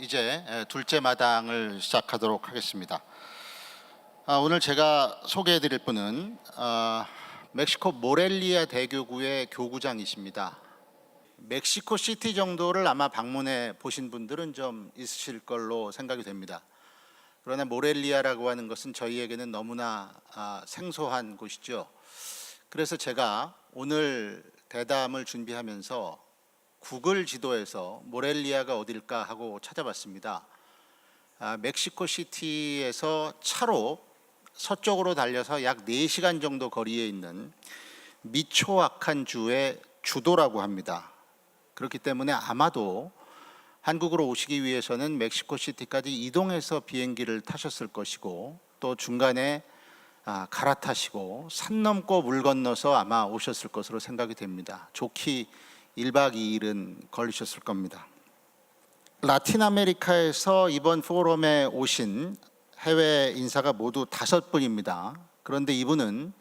이제 둘째 마당을 시작하도록 하겠습니다. 오늘 제가 소개해드릴 분은 멕시코 모렐리아 대교구의 교구장이십니다. 멕시코 시티 정도를 아마 방문해 보신 분들은 좀 있으실 걸로 생각이 됩니다. 그러나 모렐리아라고 하는 것은 저희에게는 너무나 생소한 곳이죠. 그래서 제가 오늘 대담을 준비하면서 구글 지도에서 모렐리아가 어딜까 하고 찾아봤습니다. 멕시코 시티에서 차로 서쪽으로 달려서 약 4시간 정도 거리에 있는 미초아칸 주의 주도라고 합니다. 그렇기 때문에 아마도 한국으로 오시기 위해서는 멕시코 시티까지 이동해서 비행기를 타셨을 것이고, 또 중간에 갈아타시고 산 넘고 물 건너서 아마 오셨을 것으로 생각이 됩니다. 좋기 1박 2일은 걸리셨을 겁니다. 라틴 아메리카에서 이번 포럼에 오신 해외 인사가 모두 5분입니다. 그런데 이분은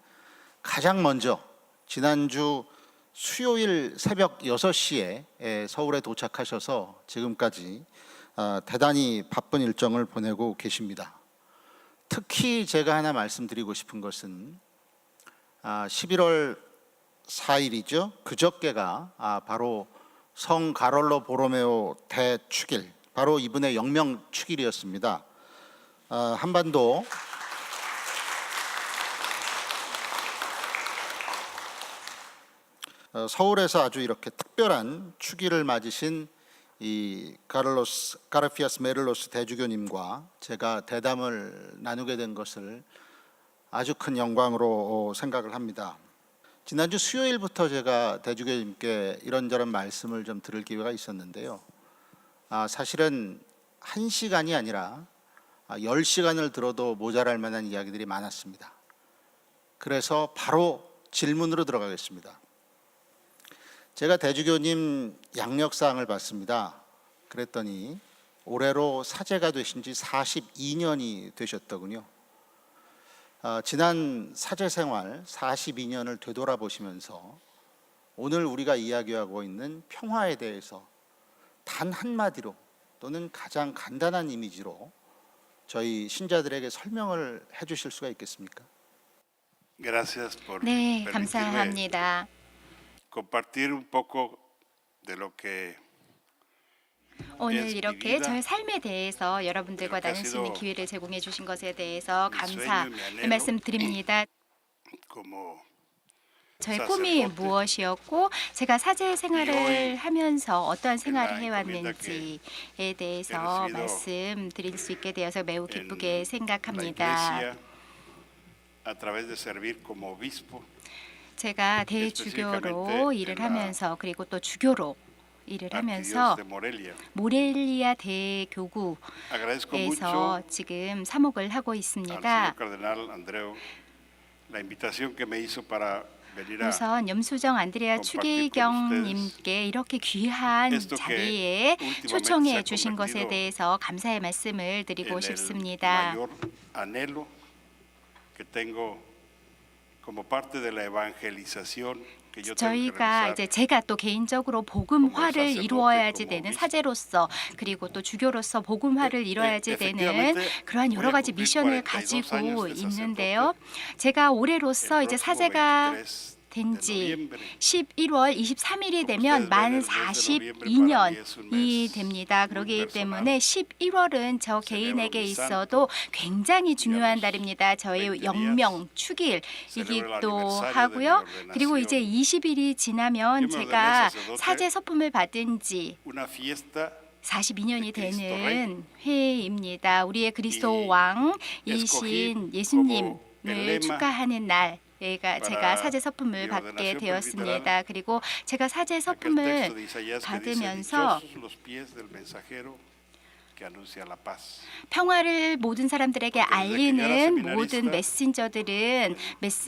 가장 먼저 지난주 수요일 새벽 6시에 서울에 도착하셔서 지금까지 대단히 바쁜 일정을 보내고 계십니다. 특히 제가 하나 말씀드리고 싶은 것은 11월 4일이죠. 그저께가 바로 성 가롤로 보로메오 대축일, 바로 이분의 영명 축일이었습니다. 한반도 서울에서 아주 이렇게 특별한 축일을 맞으신 이 가르피아스 메를로스 대주교님과 제가 대담을 나누게 된 것을 아주 큰 영광으로 생각을 합니다. 지난주 수요일부터 제가 대주교님께 이런저런 말씀을 좀 들을 기회가 있었는데요. 사실은 1시간이 아니라 10시간을 들어도 모자랄 만한 이야기들이 많았습니다. 그래서 바로 질문으로 들어가겠습니다. 제가 대주교님 양력사항을 봤습니다. 그랬더니 올해로 사제가 되신 지 42년이 되셨더군요. 지난 사제 생활 42년을 되돌아보시면서 오늘 우리가 이야기하고 있는 평화에 대해서 단 한마디로 또는 가장 간단한 이미지로 저희 신자들에게 설명을 해주실 수가 있겠습니까? 네, 감사합니다. compartir un poco de lo que 오늘 이렇게 저의 삶에 대해서 여러분들과 나눌 수 있는 기회를 제공해 주신 것에 대해서 감사의 말씀 드립니다. como 저의 꿈이 무엇이었고 제가 사제 생활을 하면서 어떠한 생활을 해왔는지에 대해서 말씀드릴 수 있게 되어서 매우 기쁘게 la 생각합니다. iglesia a través de servir como obispo 제가 대주교로 일을 하면서 그리고 또 주교로 일을 하면서 de Morelia. 모렐리아 대교구에서 Agradezco mucho 지금 사목을 하고 al 있습니다. señor cardenal Andreu la invitación que me hizo para venir a 우선 염수정 안드레아 추기경님께 이렇게 귀한 esto que 자리에 últimamente se 초청해 ha 주신 것에 convertido 대해서 감사의 말씀을 en 드리고 el 싶습니다. mayor anhelo que tengo como parte de la evangelización que yo tengo que 저희가 realizar. 이제 제가 또 개인적으로 복음화를 이루어야지 되는 사제로서 그리고 또 주교로서 복음화를 이루어야지 되는 그러한 여러 가지 미션을 가지고 있는데요. 제가 올해로서 이제 사제가 된 지 11월 23일이 되면 만 42년이 됩니다. 그렇기 때문에 11월은 저 개인에게 있어도 굉장히 중요한 달입니다. 저의 영명 축일이기도 하고요. 그리고 이제 20일이 지나면 제가 사제 서품을 받은 지 una fiesta 42년이 되는 해입니다. 우리의 그리스도 왕이신 예수님을 축하하는 날. 제가 사제 서품을 받게 되었습니다. 그리고 제가 사제 서품을 받으면서 평화를 모든 사람들에게 알리는 모든 메신저들은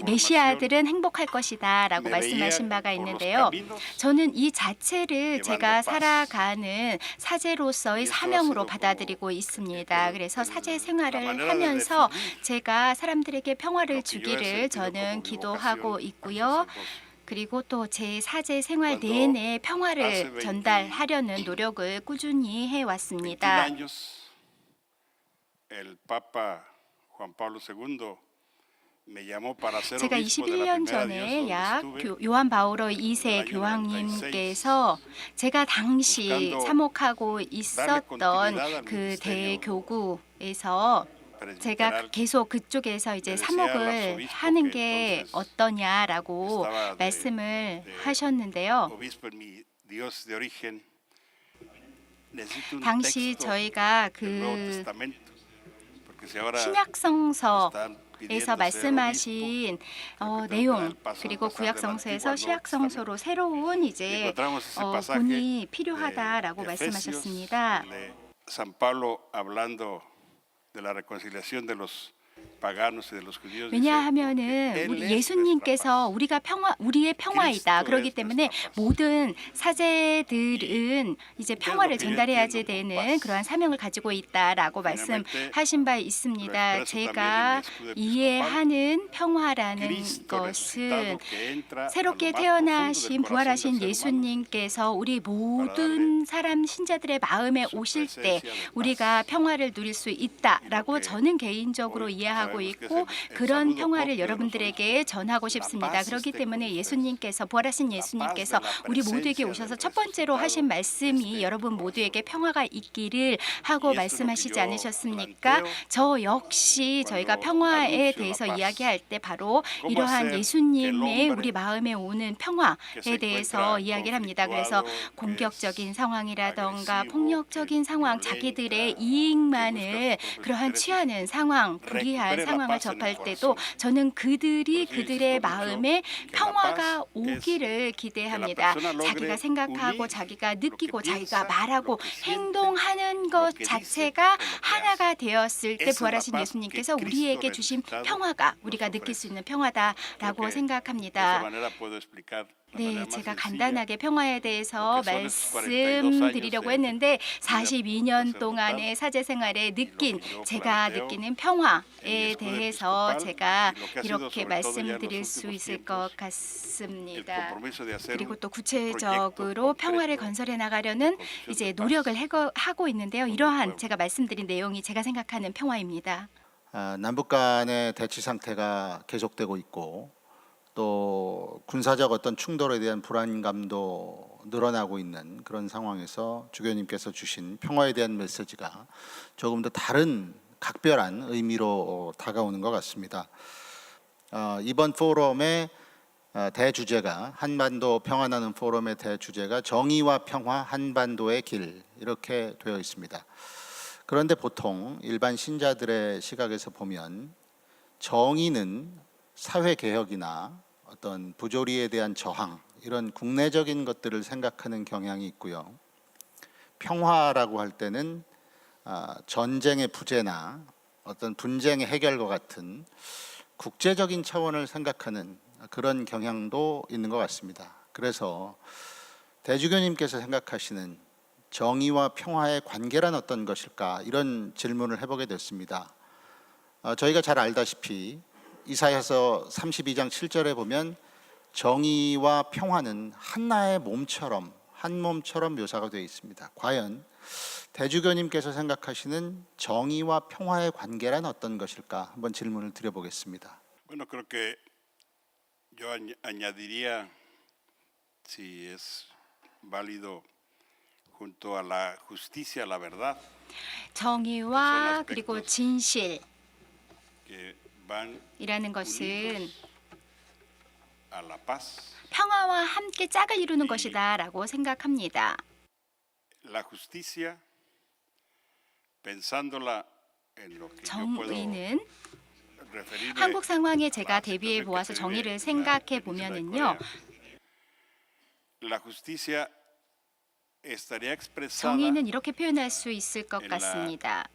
메시아들은 행복할 것이다 라고 말씀하신 바가 있는데요. 저는 이 자체를 제가 살아가는 사제로서의 사명으로 받아들이고 있습니다. 그래서 사제 생활을 하면서 제가 사람들에게 평화를 주기를 저는 기도하고 있고요. 그리고 또 제 사제 생활 내내 평화를 전달하려는 노력을 꾸준히 21 해왔습니다. años, el Papa Juan Pablo II me llamó para ser 제가 obispo de la 21년 primera 전에 diócesis 약 donde estuve. 요한 바오로 2세 año 교황님께서 제가 당시 buscando 사목하고 있었던 continuidad al 그 ministerio 대교구에서 제가 presbiteral 계속 그쪽에서 이제 le decía al 사목을 arzobispo 하는 que 게 entonces 어떠냐라고 estaba 말씀을 de 하셨는데요. obispo en mi diócesis de origen. Necesito un 당시 texto 저희가 del Nuevo 그 Testamento, porque si ahora 신약성서 están 에서 pidiendo ser obispo, 말씀하신 tengo que dar 내용 el paso 그리고 pasar del 구약성서에서 Antiguo al Nuevo 시약성서로 새로운 이제 encontramos ese pasaje 본이 de 필요하다라고 Efesios, 말씀하셨습니다. de San Pablo hablando de la reconciliación de los paganos y de los judíos. dice, 왜냐하면은 "Porque 우리 Él es 예수님께서 nuestra paz". 우리의 평화이다. 그리스도 그렇기 es 때문에 nuestra paz. 모든 사제들은 이제 평화를 que yo 전달해야지 entiendo por 되는 paz? 그러한 사명을 가지고 있다라고 Finalmente, 말씀하신 바 있습니다. lo expreso 제가 también en mi escudo episcopal. 이해하는 평화라는 Cristo 것은 resucitado que entra a lo 새롭게 más profundo del 태어나신 corazón del 부활하신 ser humano 예수님께서 우리 모든 사람 신자들의 마음에 su 오실 때 presencia de paz. 우리가 평화를 누릴 수 있다라고 이렇게 저는 개인적으로 hoy 이해하고 sabemos que 있고 es el 그런 saludo 평화를 propio de 여러분들에게 전하고 La 싶습니다. paz 그렇기 esté 때문에 con 예수님께서 부활하신 예수님께서 La paz de la 우리 모두에게 presencia 오셔서 del 첫 번째로 하신 resucitado 말씀이 esté 여러분 con 모두에게 nosotros. 평화가 있기를 하고 Y esto es lo que 말씀하시지 yo 않으셨습니까? planteo 저 역시 저희가 cuando 평화에 anuncio 대해서 la paz. 이야기할 때 바로 ¿Cómo 이러한 hacer 예수님의 que el 우리 hombre 마음에 오는 que 평화에 se 대해서 encuentra 이야기를 합니다. 그래서 conflictuado, que 공격적인 es 상황이라던가 agresivo, 폭력적인 que 상황, violenta, 자기들의 que 이익만을 busca sus propios 그러한 intereses, 취하는 상황, 불리한 recupere la 상황을 paz en el 접할 때도 corazón. 저는 그들이 Por eso yo 그들의 insisto mucho 마음에 que la 평화가 paz 오기를 기대합니다. persona logre 자기가 생각하고 unir 자기가 lo que 느끼고 piensa, 자기가 말하고 lo que siente, 행동하는 것 lo que dice, 자체가 o lo que 하나가 되었을 때 Esa es la 부활하신 paz 예수님께서 que 우리에게 Cristo 주신 resucitado 평화가 nos 우리가 느낄 ofrece. 수 있는 Creo 평화다라고 que de esa 생각합니다. manera puedo explicar la 네, manera más 제가 sencilla 간단하게 평화에 대해서 porque son esos 42 말씀드리려고 años 했는데 vida 42년 sacerdotal 동안의 사제 생활에 느낀 y lo que yo 제가 planteo 느끼는 en mi 평화에 escudo 대해서 episcopal 제가 y lo que ha sido 이렇게 sobre todo ya en 말씀드릴 los 수 últimos 있을 것 tiempos el 같습니다. compromiso de hacer 그리고 un 또 proyecto 구체적으로 평화를 concreto 건설해 나가려는 de construcción 이제 de paz 노력을 하고 있는데요. con el 이러한 pueblo. 제가 말씀드린 내용이 제가 생각하는 평화입니다. 남북 간의 대치 상태가 계속되고 있고 또 군사적 어떤 충돌에 대한 불안감도 늘어나고 있는 그런 상황에서 주교님께서 주신 평화에 대한 메시지가 조금 더 다른 각별한 의미로 다가오는 것 같습니다. 이번 포럼의 대주제가 한반도 평화나는 포럼의 대주제가 정의와 평화 한반도의 길 이렇게 되어 있습니다. 그런데 보통 일반 신자들의 시각에서 보면 정의는 사회개혁이나 어떤 부조리에 대한 저항 이런 국내적인 것들을 생각하는 경향이 있고요. 평화라고 할 때는 전쟁의 부재나 어떤 분쟁의 해결과 같은 국제적인 차원을 생각하는 그런 경향도 있는 것 같습니다. 그래서 대주교님께서 생각하시는 정의와 평화의 관계란 어떤 것일까 이런 질문을 해보게 됐습니다. 저희가 잘 알다시피 이사야서 32장 7절에 보면 정의와 평화는 하나의 몸처럼 한 몸처럼 묘사가 되어 있습니다. 과연 대주교님께서 생각하시는 정의와 평화의 관계란 어떤 것일까 한번 질문을 드려보겠습니다. Bueno, creo que yo añadiría, si es válido, junto a la justicia, la verdad, 정의와 그리고 진실이라는 que van 것은 a la paz. 평화와 함께 짝을 이루는 것이다라고 생각합니다. La justicia, pensándola en lo que yo puedo 정의는 referirme 한국 상황에 a 제가 la 대비해 situación que 보아서 se vive 정의를 en la 생각해 península de 보면은요. Corea. La justicia estaría expresada 정의는 이렇게 표현할 수 있을 것 en la 같습니다.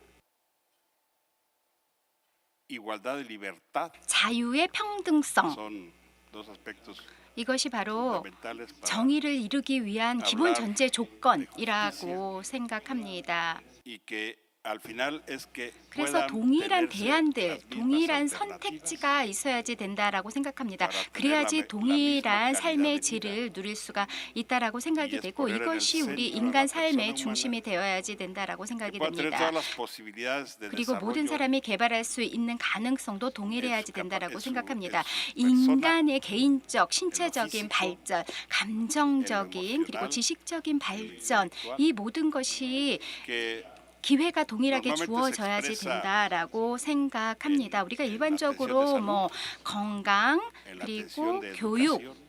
igualdad y libertad. 자유의 평등성. Son dos aspectos 이것이 바로 fundamentales para 정의를 이루기 위한 기본 전제 조건이라고 생각합니다. y que al final es que 그래서 puedan 동일한 tenerse 대안들, las mismas 동일한 alternativas 선택지가 있어야지 된다라고 생각합니다. para tener 그래야지 la 동일한 misma calidad 삶의 de vida. 질을 누릴 수가 있다라고 생각이 Y es 되고 poner en el 이것이 우리 centro a 인간 la 삶의 persona 중심이 humana 되어야지 된다라고 que 생각이 pueda tener 됩니다. todas las posibilidades de 그리고 모든 desarrollo 사람이 개발할 수 있는 가능성도 en su 동일해야지 capa- 된다라고 en su 생각합니다. persona, 인간의 개인적, 신체적인 físico, 발전, 감정적인 그리고 emocional, 지식적인 en lo 발전, intelectual, 이 모든 것이 que 기회가 동일하게 normalmente se 주어져야지 expresa 된다라고 생각합니다. en- 우리가 en la 일반적으로 atención de 뭐 건강 en la 그리고 atención de 교육 educación, en la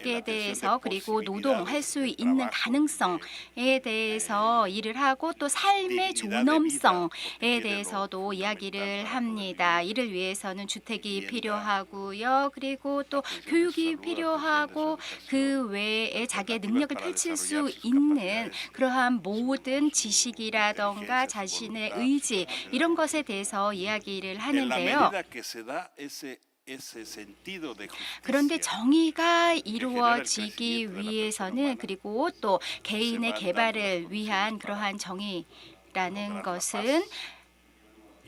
에 atención de 대해서 그리고 posibilidades 노동할 수 de 있는 trabajo, 가능성에 대해서 일을 하고 또 삶의 dignidad de vida, 존엄성에 porque tiene 대해서도 lo 이야기를 fundamental para 합니다. poder 이를 위해서는 주택이 vivienda, 필요하고요. 그리고 또 atención de su 교육이 salud, 필요하고 atención de su 그 외에 자기의 alternativas 능력을 para 펼칠 수 desarrollar sus 있는 capacidades, 그러한 모든 su 지식이라던가 inteligencia, su 자신의 voluntad, 의지 su 이런 것에 대해서 이야기를 en la 하는데요. medida que se da ese sentido de 그런데 justicia, 정의가 generar el 이루어지기 crecimiento de la persona 위해서는 humana, 그리고 또 개인의 van dando 개발을 las 위한 condiciones 그러한 정의라는 lograr la 것은 paz.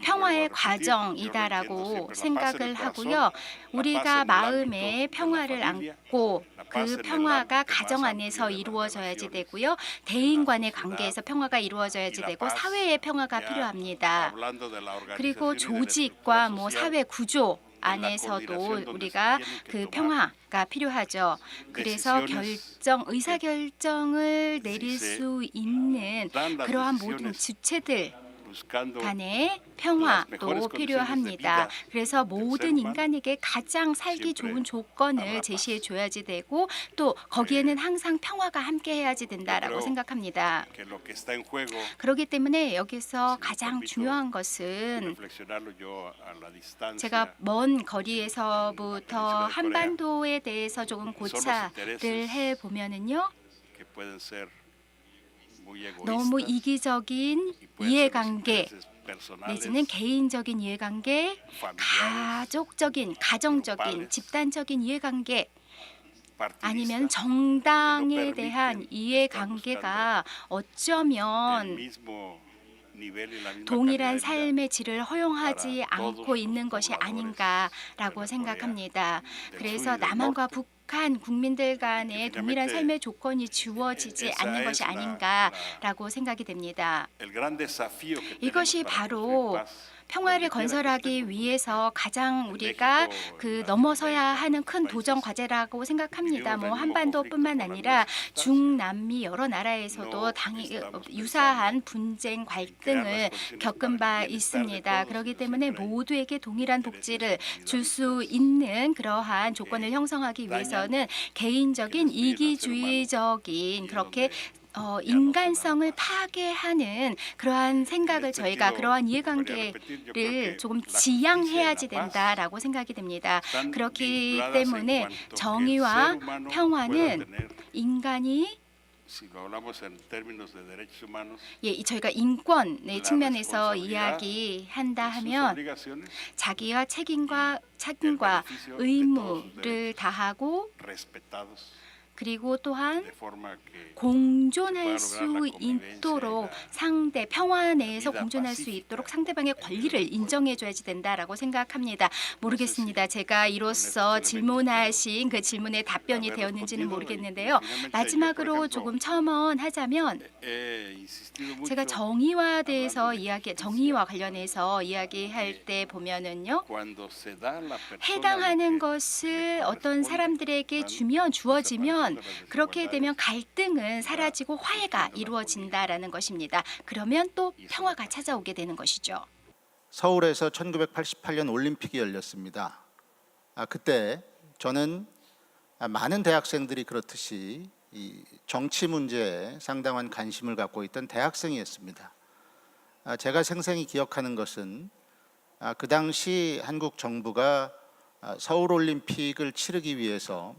평화의 vuelvo a repetir, yo no 과정이다라고 entiendo siempre la paz en 생각을 el 하고요. corazón, la paz 우리가 en el 마음에 ámbito de la 평화를 familia, 안고 la paz 그 en el 평화가 ámbito 가정 más 안에서 amplio de las 이루어져야지 relaciones, 되고요. 대인 en la 간의 sociedad, 관계에서 평화가 이루어져야지 y la 되고 paz, 사회의 평화가 ya 필요합니다. hablando de la 그리고 organización y de la 조직과 estructura 뭐 social, 사회 구조 en la 안에서도 coordinación donde 우리가 se tienen que 그 tomar 평화가 필요하죠. 그래서 decisiones 의사 결정을 내릴 se 수 있는 dan las 그러한 모든 decisiones 주체들 buscando 간의 las 평화도 mejores condiciones de 필요합니다. vida 그래서 del 모든 ser humano, 인간에게 가장 살기 siempre 좋은 조건을 habrá 제시해 paz. 줘야지 되고 또 거기에는 항상 평화가 함께 해야지 된다라고 creo 생각합니다. que lo que está en juego, 그렇기 때문에 여기서 Si me 가장 permito 중요한 것은 reflexionarlo yo a la distancia, 제가 먼 거리에서부터 península de 한반도에 대해서 조금 고찰을 해 보면은요. que pueden ser muy 너무 egoístas 이기적인 y pueden ser los 이해관계 intereses personales, 내지는 개인적인 이해관계, familiares, 가족적인, 가정적인, grupales, 집단적인 이해관계 아니면 partidistas, 정당에 que no 대한 permiten 이해관계가 el 어쩌면 mismo nivel y la misma 동일한 calidad de vida 삶의 질을 허용하지 para 않고 todos 있는 los 것이 pobladores 아닌가라고 de la 생각합니다. del 그래서 sur y del 남한과 norte, 북한 국민들 간에 que 동일한 finalmente 삶의 조건이 주어지지 esa 않는 es 것이 la- 아닌가라고 생각이 됩니다. el gran desafío que tenemos 이것이 para 바로 construir paz, 평화를 donde quiera que 건설하기 estemos. 위해서 가장 우리가 그 넘어서야 하는 큰 도전 과제라고 생각합니다. 뭐 한반도뿐만 아니라 중남미 여러 나라에서도 유사한 분쟁 갈등을 겪은 바 있습니다. 그렇기 때문에 모두에게 동일한 복지를 줄 수 있는 그러한 조건을 형성하기 위해서는 개인적인 이기주의적인 그렇게 인간성을 파괴하는 그러한 생각을 저희가 그러한 이해관계를 조금 지양해야지 된다라고 생각이 됩니다. 그렇기 때문에 정의와 평화는 인간이 Si lo hablamos en términos de derechos humanos, 저희가 인권의 la 측면에서 responsabilidad 이야기한다 sus 하면 obligaciones, 자기와 책임과 의무를 다하고 respetados 그리고 또한 de forma que 공존할 수 있도록 상대 평화 내에서 공존할 수 있도록 상대방의 권리를 인정해줘야지 된다라고 생각합니다. 모르겠습니다. 제가 이로써 질문하신 그 질문에 답변이 되었는지는 모르겠는데요. 마지막으로 조금 첨언하자면 he insistido mucho 제가 정의와 대해서 정의와 관련해서 이야기할 때 보면은요. cuando se da a la persona 해당하는 lo que 것을 어떤 사람들에게 주어지면 그렇게 되면 갈등은 사라지고 화해가 이루어진다라는 것입니다. 그러면 또 평화가 찾아오게 되는 것이죠. 서울에서 1988년 올림픽이 열렸습니다. 그때 저는 많은 대학생들이 그렇듯이 이 정치 문제에 상당한 관심을 갖고 있던 대학생이었습니다. 제가 생생히 기억하는 것은 그 당시 한국 정부가 서울 올림픽을 치르기 위해서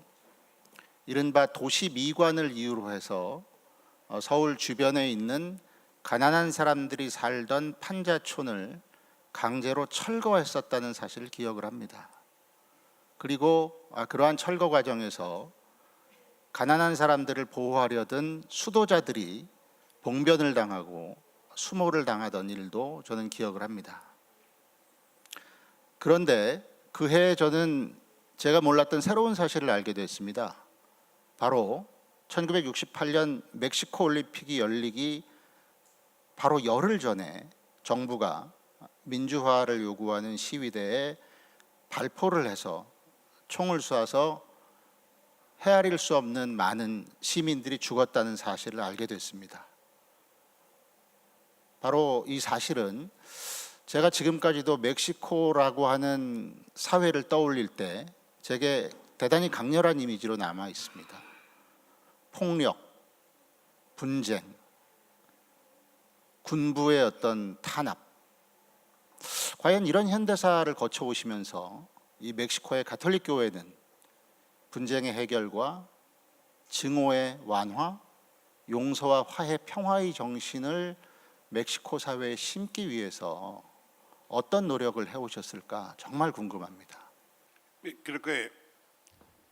이른바 도시 미관을 이유로 해서 서울 주변에 있는 가난한 사람들이 살던 판자촌을 강제로 철거했었다는 사실을 기억을 합니다. 그리고 그러한 철거 과정에서 가난한 사람들을 보호하려던 수도자들이 봉변을 당하고 수모를 당하던 일도 저는 기억을 합니다. 그런데 그 해에 저는 제가 몰랐던 새로운 사실을 알게 됐습니다. 바로 1968년 멕시코 올림픽이 열리기 바로 열흘 전에 정부가 민주화를 요구하는 시위대에 발포를 해서 총을 쏴서 헤아릴 수 없는 많은 시민들이 죽었다는 사실을 알게 됐습니다. 바로 이 사실은 제가 지금까지도 멕시코라고 하는 사회를 떠올릴 때 제게 대단히 강렬한 이미지로 남아 있습니다. 폭력, 분쟁, 군부의 어떤 탄압. 과연 이런 현대사를 거쳐오시면서 이 멕시코의 가톨릭 교회는 분쟁의 해결과 증오의 완화, 용서와 화해, 평화의 정신을 멕시코 사회에 심기 위해서 어떤 노력을 해오셨을까 정말 궁금합니다. Creo que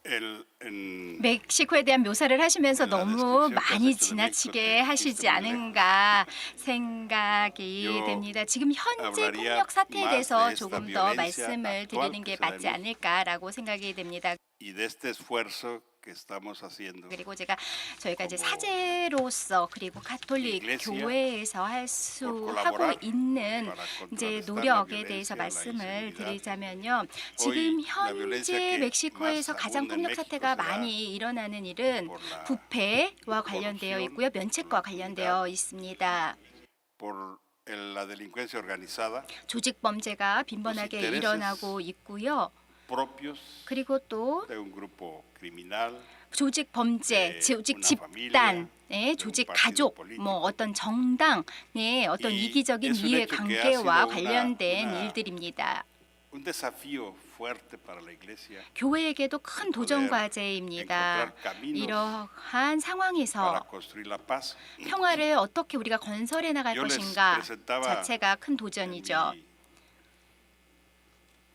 en 멕시코에 대한 묘사를 하시면서 la 너무 descripción que has 많이 hecho de 지나치게 México, 하시지 que 않은가 생각이 Yo 됩니다. 지금 현재 hablaría 폭력 사태에 más 대해서 de esta 조금 더 violencia 말씀을 actual 드리는 que 게 se da en 맞지 México. 않을까라고 생각이 됩니다. y de este esfuerzo que estamos haciendo 그리고 저희가 이제 como 사제로서 그리고 가톨릭 iglesia 교회에서 할 수 por 하고 colaborar 있는 para 이제 contrarrestar la 노력에 대해서 violencia, la 말씀을 inseguridad. 드리자면요. Hoy 지금 la violencia 현재 que 멕시코에서 más 가장 abunda en 폭력 México 사태가 se da 많이 일어나는 일은 por la 부패와 관련되어 corrupción, 있고요. 면책과 관련되어 있습니다. por la delincuencia organizada 조직 범죄가 빈번하게 intereses 일어나고 있고요. propios 그리고 또 de un grupo criminal, 조직 범죄, 조직 una 집단, familia, 조직 un partido 가족, político. 뭐 어떤 정당의 어떤 Y 이기적인 es un 이해 hecho que ha 관계와 sido 관련된 una- 일들입니다. un desafío fuerte para la iglesia 교회에게도 큰 도전 poder 과제입니다. encontrar caminos 이러한 para 상황에서 construir la paz. 평화를 어떻게 우리가 건설해 나갈 Yo les 것인가 presentaba 자체가 큰 En 도전이죠. mi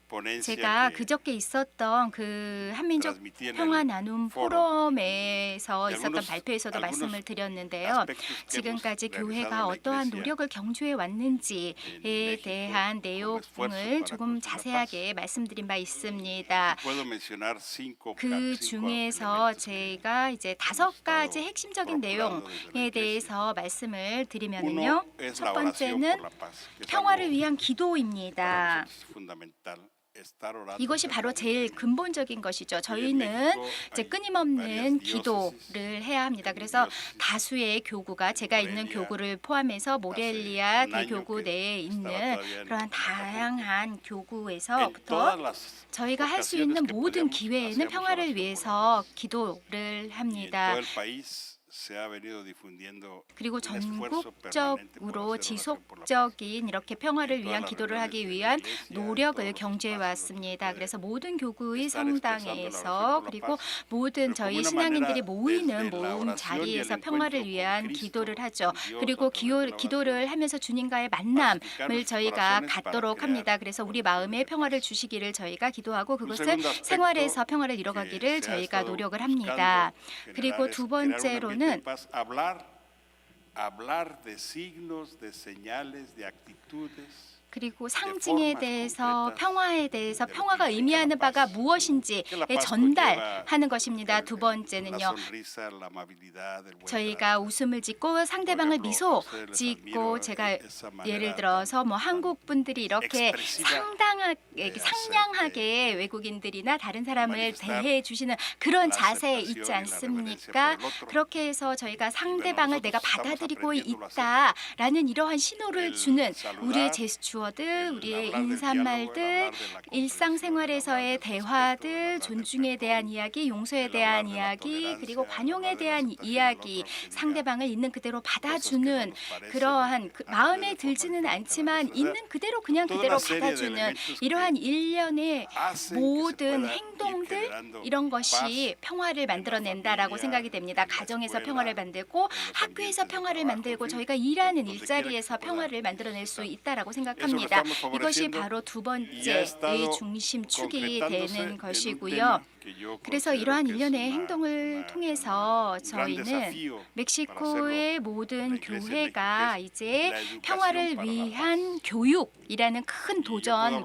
ponencia 제가 que 그저께 있었던 그 한민족 transmití en 평화 el 나눔 foro 포럼에서 있었던 algunos- 발표에서도 algunos 말씀을 드렸는데요. aspectos que 지금까지 hemos realizado 교회가 en la 어떠한 iglesia 노력을 경주해 왔는지에 México 대한 como esfuerzo 내용을 para 조금 construir la 자세하게 말씀드린 바 있습니다. puedo mencionar cinco 그 중에서 elementos que 제가 이제 5가지 estado 핵심적인 procurando desde la 내용에 iglesia. 대해서 말씀을 Uno 드리면은요. es 첫 la oración 번째는 por la paz, que es 평화를 algo 위한 para 기도입니다. nosotros fundamental. estar orando 이것이 바로 제일 permanentemente. 근본적인 것이죠. 저희는 México 이제 hay 끊임없는 varias 기도를 해야 합니다. 그래서 diócesis, 다수의 교구가 제가 있는 모렐리아, 교구를 포함해서 모렐리아 un año 대교구 que 내에 estaba 있는 todavía en 그러한 다양한 en 교구에서부터 todas las 저희가 할 수 ocasiones 있는 que 모든 podíamos, 기회에는 hacíamos 평화를 oración por la 위해서 paz. 기도를 Y en 합니다. todo el país se ha venido difundiendo 그리고 un esfuerzo permanente por 전국적으로 hacer oración por la paz. 지속적인 이렇게 평화를 En todas 위한 las 기도를 하기 reuniones de 위한 la iglesia, en 노력을 todos los 경주해 espacios 왔습니다. donde 그래서 모든 교구의 estar expresando la oración 성당에서 por la 그리고 paz. 모든 Pero 저희 como una 신앙인들이 manera 모이는 desde la 모임 oración y el 자리에서 encuentro 평화를 con 위한 Cristo, 기도를 하죠. con Dios, 그리고 a través de la 기도를 oración, 하면서 주님과의 만남을 pacificar 저희가 nuestros corazones 갖도록 para 합니다. crear 그래서 우리 condiciones 마음에 de 평화를 paz. 주시기를 저희가 기도하고 Un 그것을 segundo aspecto 생활에서 평화를 que 이뤄가기를 se ha 저희가 estado 노력을 buscando 합니다. generar 그리고 es 두 crear un ambiente de 번째로는 paz, hablar de signos, de señales, de actitudes. 그리고 상징에 formas 대해서 concretas 평화에 대해서 de lo que 평화가 significa 의미하는 la 바가 paz. 무엇인지에 Que la paz 전달하는 것입니다. 두 la 번째는요. sonrisa, la amabilidad, el buen 저희가 trato. 웃음을 짓고 상대방을 ejemplo, 미소 ustedes les 짓고 admiro 제가 esa manera 예를 들어서 뭐 한국 분들이 이렇게 expresiva 상당하게 de 상냥하게 외국인들이나 다른 사람을 manifestar 대해 주시는 그런 la 자세에 aceptación 있지 y la reverencia 않습니까? por el otro. 그렇게 해서 저희가 상대방을 내가 nosotros estamos 받아들이고 aprendiendo a 있다라는 이러한 신호를 El 주는 saludar, 우리의 제스처들, el 우리의 hablar del 인사말들, diálogo, el hablar de la 일상생활에서의 comprensión, el hablar del 대화들, respeto, el hablar del 존중에 대한 perdón, 이야기, 용서에 el 대한 hablar de la 이야기, tolerancia, 그리고 el 관용에 hablar de la 대한 aceptación del 이야기, otro, aunque 상대방을 있는 그대로 cosas que 받아주는 no nos parecen, 그러한 actúe de 마음에 forma 들지는 diferente. 않지만 O sea, 있는 그대로 그냥 toda 그대로 una serie de 받아주는 elementos 이러한 que 일련의 hacen que se 모든 pueda ir 행동들 generando 이런 것이 paz 평화를 en la 만들어낸다라고 familia, 생각이 됩니다. en la 가정에서 escuela, 평화를 만들고 en los 학교에서 ambientes de 평화를 trabajo, 만들고 en fin, 저희가 일하는 donde quiera que 일자리에서 se pueda 평화를 만들어낼 수 있다라고 Eso es 있습니다. 이것이 바로 두 번째의 중심축이 되는 것이고요. 그래서 이러한 일련의 행동을 통해서 저희는 멕시코의 모든 교회가 이제 평화를 위한 교육이라는 큰 도전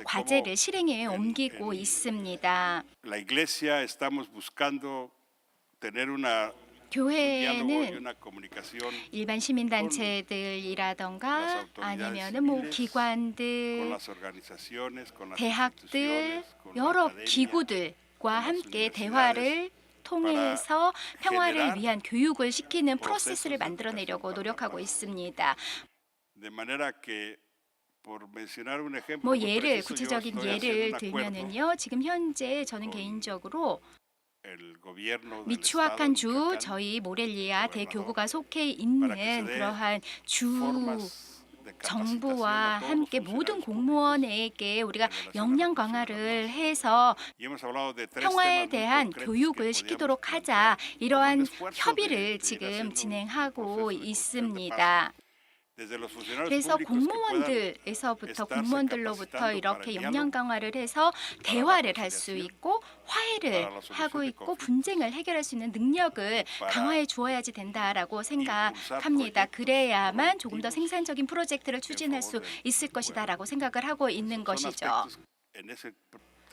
과제를 실행에 옮기고 있습니다. La iglesia estamos buscando tener un diálogo y 교회는 una comunicación 일반 시민단체들이라던가 아니면은 뭐 con 기관들, las organizaciones, con las 대학들, instituciones, con la 여러 academia. 기구들과 함께 대화를 통해서 평화를 위한 교육을 시키는 프로세스를 만들어내려고 노력하고 있습니다. De manera que por mencionar un ejemplo 뭐 muy 예를 preciso, yo 구체적인 estoy haciendo 예를 un acuerdo. 들면은요. 지금 현재 저는 개인적으로 El gobierno del 미추아칸 estado 주 de Michoacán, 저희 모렐리아 gobernador, 대교구가 속해 para que se 있는 dé 그러한 주 formas de capacitación 정부와 a todos los 함께 모든 funcionarios públicos. 공무원에게 우리가 역량 강화를 해서 Y hemos hablado de tres 평화에 temas muy 대한 concretos 교육을 que 시키도록 podíamos 하자 plantear. 이러한 Un esfuerzo de 협의를 ir 지금 haciendo un 진행하고 proceso de 있습니다. Desde los funcionarios 그래서 públicos que puedan 공무원들에서부터 estarse 공무원들로부터 capacitando 이렇게 para el 역량 diálogo, 강화를 해서 대화를 할 수 있고 화해를 para la solución 하고 de 있고 conflictos, 분쟁을 해결할 수 있는 능력을 para 강화해 주어야지 된다라고 생각합니다. proyectos 그래야만 조금 더 productivos 생산적인 프로젝트를 추진할 수 favor del 있을 pueblo. 것이다라고 생각을 하고 있는 Son 것이죠. aspectos en ese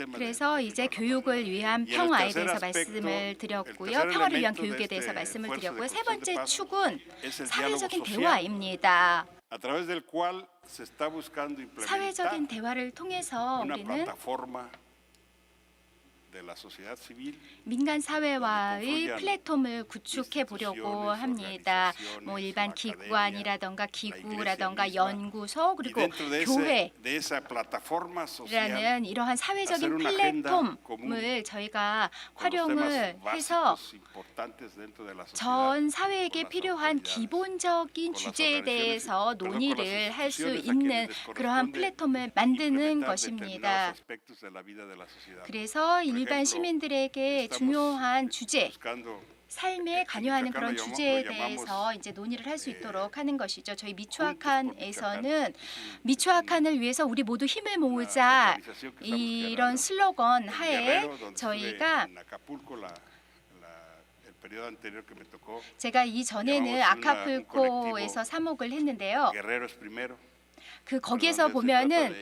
tema de 그래서 이제 continuar la 교육을 위한 Y el 평화에 tercer 대해서 aspecto, 말씀을 el 드렸고요. tercer 평화를 위한 elemento de 교육에 este 대해서 말씀을 esfuerzo de 드렸고요. 세 construcción de 번째 paz 축은 es el diálogo 사회적인 social, 대화입니다. a través del cual se está buscando implementar 사회적인 대화를 통해서 una 우리는 plataforma de la sociedad civil 민간 사회와의 플랫폼을 구축해 보려고 합니다. 뭐 일반 기관이라던가 기구라던가 연구소 y 그리고 dentro de, de esa plataforma social 교회라는 이러한 사회적인 플랫폼을 저희가 con los temas 활용을 해서 básicos importantes dentro de la sociedad 전 사회에게 con las 필요한 autoridades, 기본적인 con las 주제에 대해서 organizaciones, perdón, con las 논의를 할 수 instituciones a 있는 quienes les 그러한 corresponde 플랫폼을 만드는 implementar 것입니다. determinados aspectos de la vida de la sociedad. 그래서 일반 ejemplo, 시민들에게 estamos 중요한 주제, buscando 삶에 관여하는 그런 Michoacán 주제에 lo llamamos, 대해서 이제 논의를 할 수 있도록 하는 것이죠. 저희 Juntos por 미초아칸에서는 미초아칸을 위해서 우리 모도 힘을 모으자 organización que estamos 이런 creando 슬로건 en 하에 Guerrero, donde estuve 저희가 en Acapulco, el periodo anterior que me tocó, 제가 이전에는 llamamos 아카풀코에서 사목을 했는데요. Guerrero es primero. 그 거기에서 보면은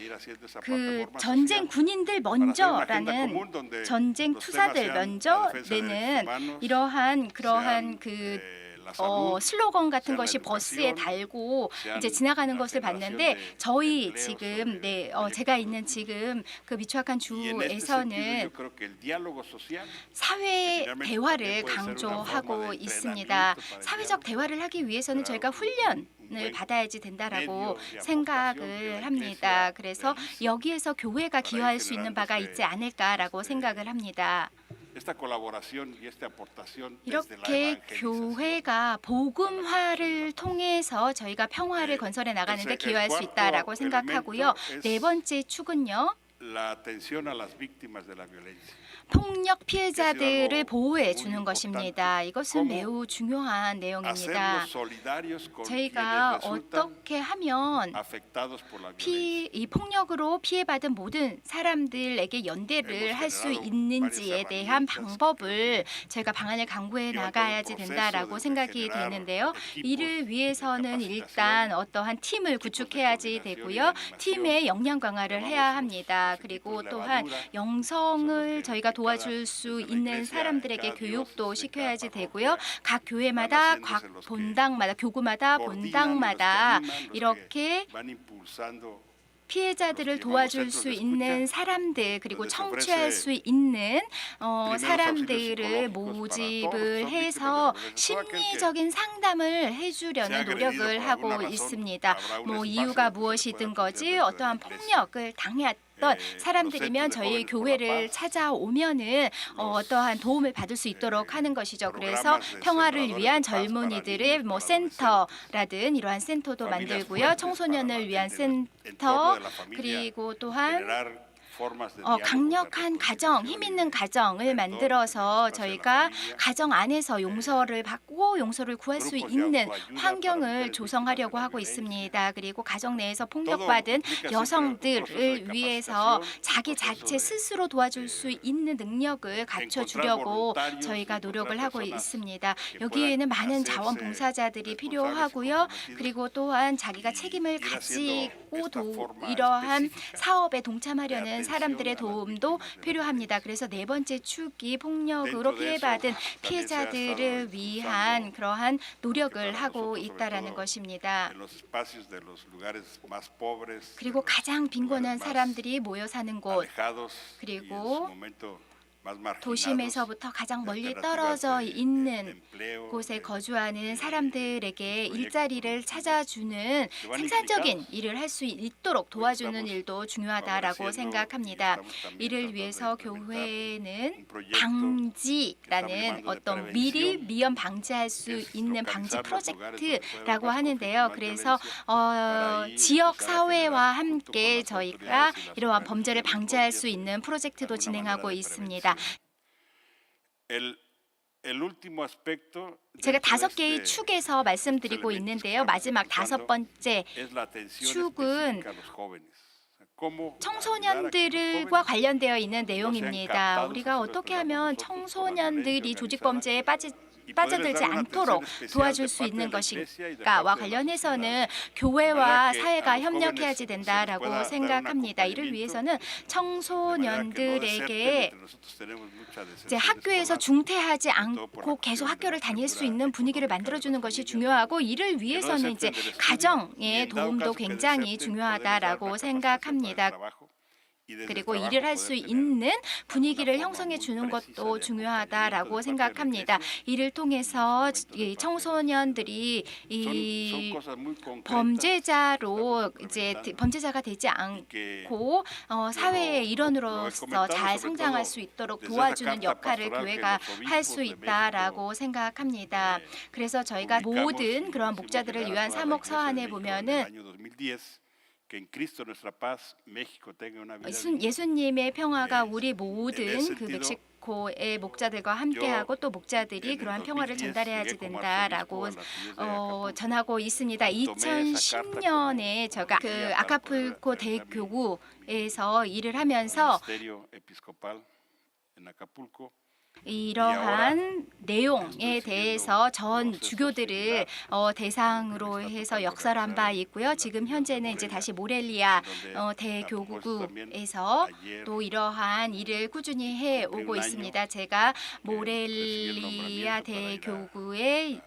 그 전쟁 군인들 먼저라는 전쟁 투사들 먼저라는 이러한 그러한 그 슬로건 같은 것이 버스에 달고 이제 지나가는 것을 봤는데 저희 지금 제가 있는 지금 그 미초아칸 주에서는 사회 대화를 강조하고 있습니다. 사회적 대화를 하기 위해서는 저희가 훈련을 받아야지 된다라고 생각을 합니다. 그래서 여기에서 교회가 기여할 수 있는 바가 있지 않을까라고 생각을 합니다. 이렇게 교회가 복음화를 통해서 저희가 평화를 건설해 나가는데 기여할 수 있다라고 생각하고요. 네 번째 축은요. 폭력 피해자들을 보호해 주는 것입니다. 이것은 매우 중요한 내용입니다. 저희가 어떻게 하면 이 폭력으로 피해받은 모든 사람들에게 연대를 할 수 있는지에 대한 방법을 저희가 방안을 강구해 나가야지 된다라고 생각이 되는데요. 이를 위해서는 일단 어떠한 팀을 구축해야지 되고요. 팀의 역량 강화를 해야 합니다. 그리고 또한 영성을 저희가 도와줄 수 있는 사람들에게 교육도 시켜야지 되고요. 각 교회마다, 각 본당마다, 교구마다, 본당마다 이렇게 피해자들을 도와줄 수 있는 사람들 그리고 청취할 수 있는 사람들을 모집을 해서 심리적인 상담을 해주려는 노력을 하고 있습니다. 뭐 이유가 무엇이든 거지 어떠한 폭력을 당했던 사람들이면 저희 교회를 찾아오면은 어떠한 도움을 받을 수 있도록 하는 것이죠. 그래서 평화를 위한 젊은이들의 뭐 센터라든 이러한 센터도 만들고요. 청소년을 위한 센터 그리고 또한 강력한 가정, 힘 있는 가정을 만들어서 저희가 가정 안에서 용서를 받고 용서를 구할 수 있는 환경을 조성하려고 하고 있습니다. 그리고 가정 내에서 폭력받은 여성들을 위해서 자기 자체 스스로 도와줄 수 있는 능력을 갖춰주려고 저희가 노력을 하고 있습니다. 여기에는 많은 자원봉사자들이 필요하고요. 그리고 또한 자기가 책임을 가지고 이러한 사업에 동참하려는 사람들의 도움도 필요합니다. 그래서 네 번째 축이 폭력으로 피해받은 피해자들을 위한 그러한 노력을 하고 있다라는 것입니다. 그리고 가장 빈곤한 사람들이 모여 사는 곳, 그리고 도심에서부터 가장 멀리 떨어져 있는 곳에 거주하는 사람들에게 일자리를 찾아주는 생산적인 일을 할 수 있도록 도와주는 일도 중요하다라고 생각합니다. 이를 위해서 교회는 방지라는 어떤 미리 위험 방지할 수 있는 방지 프로젝트라고 하는데요. 그래서 지역 사회와 함께 저희가 이러한 범죄를 방지할 수 있는 프로젝트도 진행하고 있습니다. 제가 5개의 축에서 말씀드리고 있는데요. 마지막 5번째 축은 청소년들과 관련되어 있는 내용입니다. 우리가 어떻게 하면 청소년들이 조직 범죄에 빠져들지 않도록 도와줄 수 있는 것인가와 관련해서는 교회와 사회가 협력해야지 된다라고 생각합니다. 이를 위해서는 청소년들에게 이제 학교에서 중퇴하지 않고 계속 학교를 다닐 수 있는 분위기를 만들어주는 것이 중요하고, 이를 위해서는 이제 가정의 도움도 굉장히 중요하다라고 생각합니다. 그리고 일을 할 수 있는 분위기를 형성해 주는 것도 중요하다라고 생각합니다. 이를 통해서 이 청소년들이 이 범죄자로 이제 범죄자가 되지 않고 사회의 일원으로서 잘 성장할 수 있도록 도와주는 역할을 교회가 할 수 있다라고 생각합니다. 그래서 저희가 모든 그런 목자들을 위한 사목 서한에 보면은 예수님의 평화가 우리 모든 그 멕시코의 목자들과 함께하고 또 목자들이 그러한 평화를 전달해야지 된다라고 전하고 있습니다. 2010년에 제가 그 아카풀코 대교구에서 일을 하면서 이러한 내용에 대해서 전 주교들을 대상으로 해서 역설한 바 있고요. 지금 현재는 이제 다시 모렐리아 대교구에서 또 이러한 일을 꾸준히 해 오고 있습니다. 제가 모렐리아 대교구에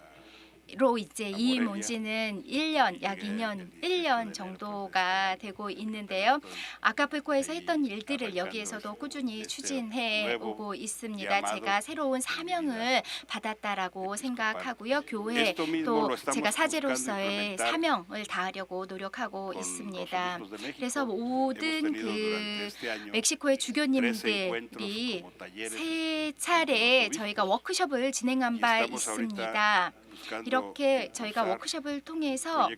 로 이제 이임 온 지는 1년, 약 1년 정도가 되고 있는데요. 아카풀코에서 했던 일들을 여기에서도 꾸준히 추진해 오고 있습니다. 제가 새로운 사명을 받았다라고 생각하고요. 교회 또 제가 사제로서의 사명을 다하려고 노력하고 있습니다. 그래서 모든 그 멕시코의 주교님들이 3차례 저희가 워크숍을 진행한 바 있습니다. 이렇게 저희가 워크숍을 통해서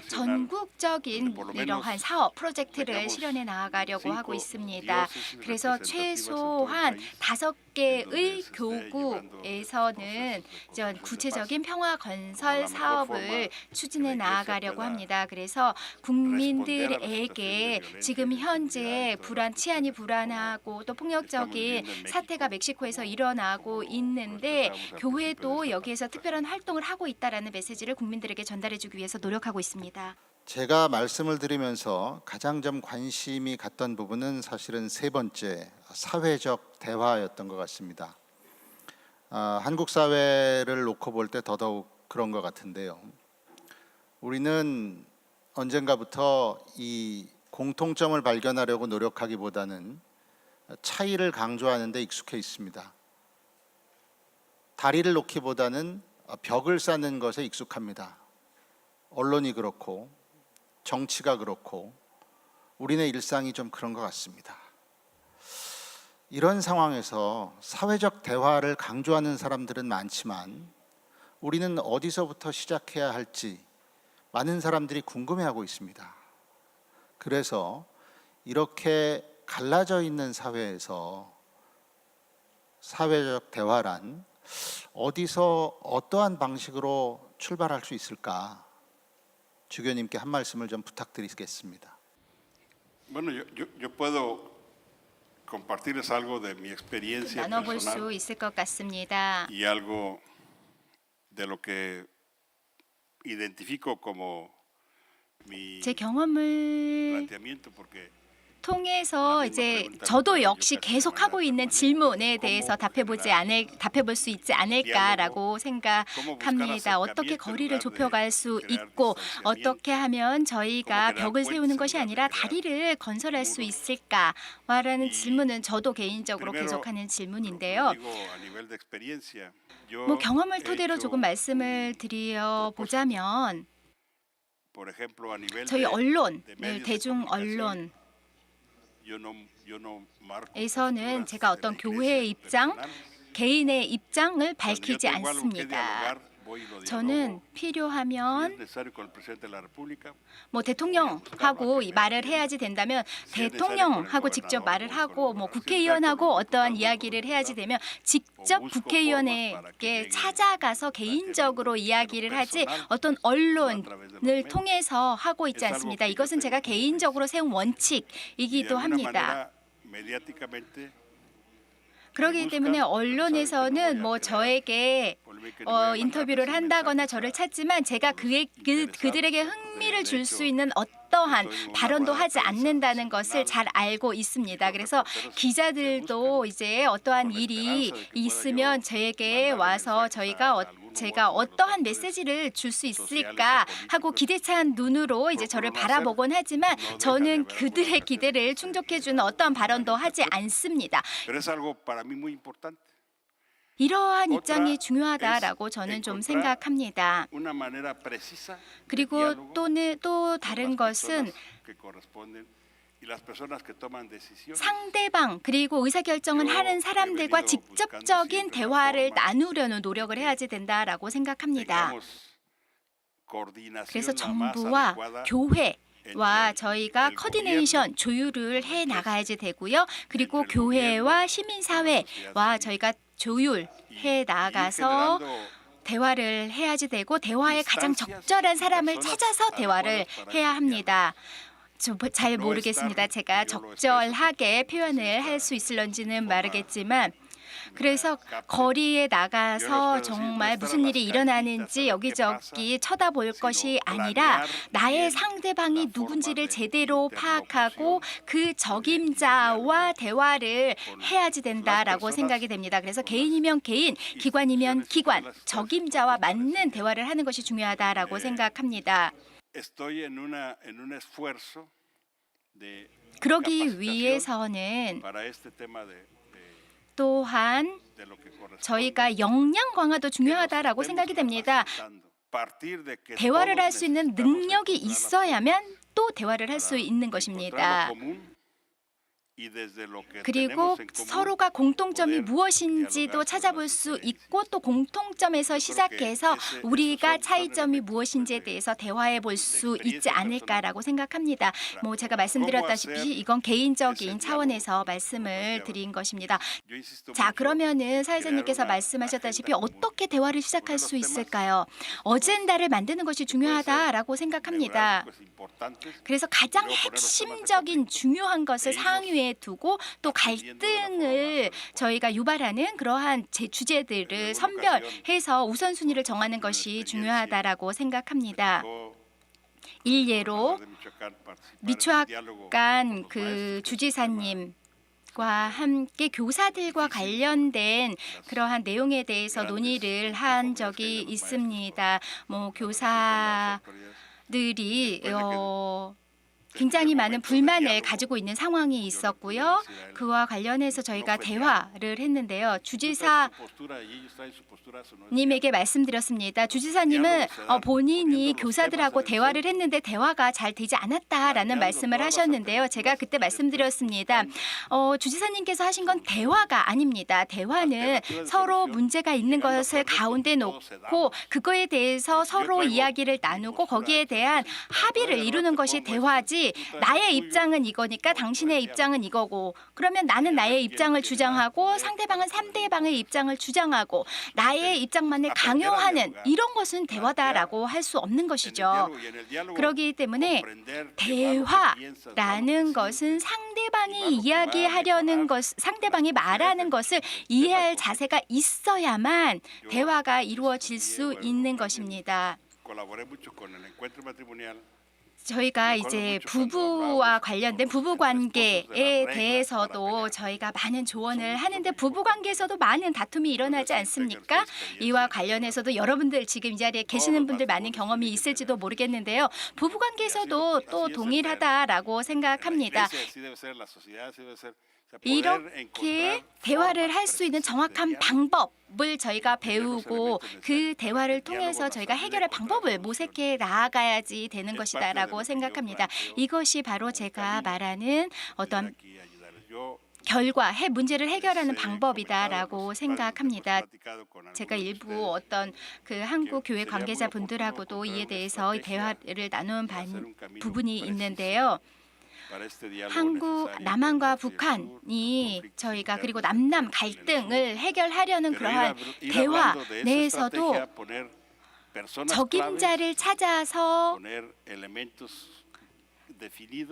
전국적인 이러한 사업 프로젝트를 실현해 나아가려고 하고 있습니다. 그래서 최소한 5개의 교구에서는 구체적인 평화 건설 사업을 추진해 나아가려고 합니다. 그래서 국민들에게 지금 현재 치안이 불안하고 또 폭력적인 사태가 멕시코에서 일어나고 있는데 교회도 여기에서 특별한 활동을 하고 있다라는 메시지를 국민들에게 전달해주기 위해서 노력하고 있습니다. 제가 말씀을 드리면서 가장 좀 관심이 갔던 부분은 사실은 3번째 사회적 대화였던 것 같습니다. 한국 사회를 놓고 볼 때 더더욱 그런 것 같은데요. 우리는 언젠가부터 이 공통점을 발견하려고 노력하기보다는 차이를 강조하는 데 익숙해 있습니다. 다리를 놓기보다는 벽을 쌓는 것에 익숙합니다. 언론이 그렇고 정치가 그렇고 우리네 일상이 좀 그런 것 같습니다. 이런 상황에서 사회적 대화를 강조하는 사람들은 많지만 우리는 어디서부터 시작해야 할지 많은 사람들이 궁금해하고 있습니다. 그래서 이렇게 갈라져 있는 사회에서 사회적 대화란 어디서 어떠한 방식으로 출발할 수 있을까? 주교님께 한 말씀을 좀 부탁드리겠습니다. Bueno, yo puedo compartirles algo de mi experiencia 나눠볼 수 personal 있을 것 같습니다. y algo de lo que identifico como mi 제 경험을 planteamiento, porque 통해서 이제 저도 역시 계속 하고 있는 질문에 대해서 답해볼 수 있지 않을까라고 생각합니다. 어떻게 거리를 좁혀갈 수 있고 어떻게 하면 저희가 벽을 세우는 것이 아니라 다리를 건설할 수 있을까라는 질문은 저도 개인적으로 계속하는 질문인데요. 뭐 경험을 토대로 조금 말씀을 드려보자면 저희 언론, 대중 언론 에서는 제가 어떤 교회의 입장, 개인의 입장을 밝히지 않습니다. 저는 필요하면 뭐 대통령하고 말을 해야지 된다면 대통령하고 직접 말을 하고 뭐 국회의원하고 어떠한 이야기를 해야지 되면 직접 국회의원에게 찾아가서 개인적으로 이야기를 하지 어떤 언론을 통해서 하고 있지 않습니다. 이것은 제가 개인적으로 세운 원칙이기도 합니다. 그렇기 때문에 언론에서는 뭐 저에게 인터뷰를 한다거나 저를 찾지만 제가 그들에게 흥미를 줄 수 있는 어떠한 발언도 하지 않는다는 것을 잘 알고 있습니다. 그래서 기자들도 이제 어떠한 일이 있으면 저에게 와서 제가 어떠한 메시지를 줄 수 있을까 하고 기대찬 눈으로 이제 저를 바라보곤 하지만 저는 그들의 기대를 충족해주는 어떠한 발언도 하지 않습니다. 이러한 입장이 중요하다라고 저는 좀 생각합니다. 그리고 또 다른 것은 상대방 그리고 의사결정을 하는 사람들과 직접적인 대화를 나누려는 노력을 해야지 된다라고 생각합니다. 그래서 정부와 교회와 저희가 코디네이션 조율을 해 나가야지 되고요. 그리고 교회와 시민사회와 저희가 조율해 나가서 대화를 해야지 되고 대화에 가장 적절한 사람을 찾아서 대화를 해야 합니다. 잘 모르겠습니다. 제가 적절하게 표현을 할 수 있을런지는 모르겠지만 그래서 거리에 나가서 정말 무슨 일이 일어나는지 여기저기 쳐다볼 것이 아니라 나의 상대방이 누군지를 제대로 파악하고 그 적임자와 대화를 해야지 된다라고 생각이 됩니다. 그래서 개인이면 개인, 기관이면 기관, 적임자와 맞는 대화를 하는 것이 중요하다라고 생각합니다. 그러기 위해서는 또한 저희가 역량 강화도 중요하다라고 생각이 됩니다. 대화를 할 수 있는 능력이 있어야만 또 대화를 할 수 있는 것입니다. 그리고 서로가 공통점이 무엇인지도 찾아볼 수 있고 또 공통점에서 시작해서 우리가 차이점이 무엇인지에 대해서 대화해 볼 수 있지 않을까라고 생각합니다. 뭐 제가 말씀드렸다시피 이건 개인적인 차원에서 말씀을 드린 것입니다. 자, 그러면은 사회자님께서 말씀하셨다시피 어떻게 대화를 시작할 수 있을까요? 어젠다를 만드는 것이 중요하다라고 생각합니다. 그래서 가장 핵심적인 중요한 것을 상위에 두고 또 갈등을 저희가 유발하는 그러한 주제들을 선별해서 우선순위를 정하는 것이 중요하다라고 생각합니다. 일례로 미초아칸 그 주지사님 과 함께 교사들과 관련된 그러한 내용에 대해서 논의를 한 적이 있습니다. 뭐 교사들이 굉장히 많은 불만을 가지고 있는 상황이 있었고요. 그와 관련해서 저희가 대화를 했는데요. 주지사님에게 말씀드렸습니다. 주지사님은 본인이 교사들하고 대화를 했는데 대화가 잘 되지 않았다라는 말씀을 하셨는데요. 제가 그때 말씀드렸습니다. 주지사님께서 하신 건 대화가 아닙니다. 대화는 서로 문제가 있는 것을 가운데 놓고 그거에 대해서 서로 이야기를 나누고 거기에 대한 합의를 이루는 것이 대화지 것이 나의 입장은 이거니까 당신의 입장은 이거고 그러면 나는 나의 입장을 주장하고 상대방은 상대방의 입장을 주장하고 나의 입장만을 강요하는 이런 것은 대화다라고 할 수 없는 것이죠. 그렇기 때문에 대화라는 것은 상대방이 이야기하려는 것, 상대방이 말하는 것을 이해할 자세가 있어야만 대화가 이루어질 수 있는 것입니다. 저희가 이제 부부와 관련된 부부 관계에 대해서도 저희가 많은 조언을 하는데 부부 관계에서도 많은 다툼이 일어나지 않습니까? 이와 관련해서도 여러분들 지금 이 자리에 계시는 분들 많은 경험이 있을지도 모르겠는데요. 부부 관계에서도 또 동일하다라고 생각합니다. 이렇게 대화를 할 수 있는 정확한 방법을 저희가 배우고 그 대화를 통해서 저희가 해결할 방법을 모색해 나아가야지 되는 것이다라고 생각합니다. 이것이 바로 제가 말하는 어떤 결과, 문제를 해결하는 방법이다라고 생각합니다. 제가 일부 어떤 그 한국 교회 관계자분들하고도 이에 대해서 대화를 나눈 부분이 있는데요. 한국 남한과 북한이 저희가 그리고 남남 갈등을 해결하려는 그러한 대화 내에서도 적임자를 찾아서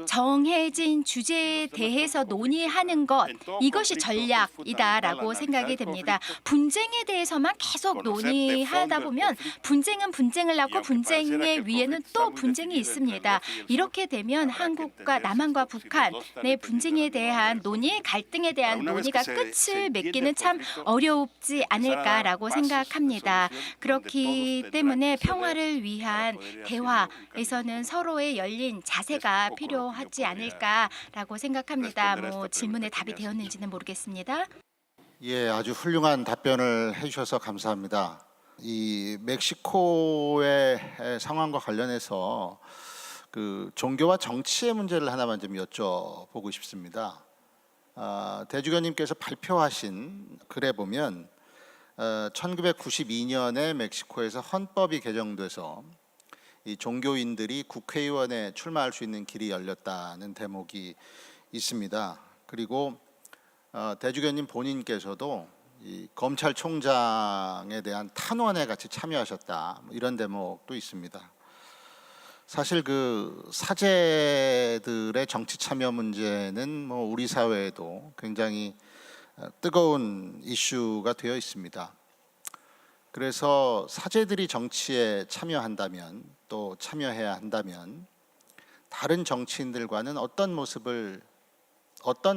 정해진 주제에 대해서 논의하는 것 이것이 전략이다라고 생각이 됩니다. 분쟁에 대해서만 계속 논의하다 보면 분쟁은 분쟁을 낳고 분쟁의 위에는 또 분쟁이 있습니다. 이렇게 되면 한국과 남한과 북한의 분쟁에 대한 논의, 갈등에 대한 논의가 끝을 맺기는 참 어렵지 않을까라고 생각합니다. 그렇기 때문에 평화를 위한 대화에서는 서로의 열린 자세가 필요하지 않을까라고 생각합니다. 질문에 답이 되었는지는 모르겠습니다. 예, 아주 훌륭한 답변을 해주셔서 감사합니다. 이 멕시코의 상황과 관련해서 그 종교와 정치의 문제를 하나만 좀 여쭤보고 싶습니다. 대주교님께서 발표하신 글에 보면 1992년에 멕시코에서 헌법이 개정돼서 이 종교인들이 국회의원에 출마할 수 있는 길이 열렸다는 대목이 있습니다. 그리고 대주교님 본인께서도 이 검찰총장에 대한 탄원에 같이 참여하셨다 이런 대목도 있습니다. 사실 그 사제들의 정치 참여 문제는 우리 사회에도 굉장히 뜨거운 이슈가 되어 있습니다. 그래서 사제들이 정치에 참여한다면 또 참여해야 한다면 다른 정치인들과는 어떤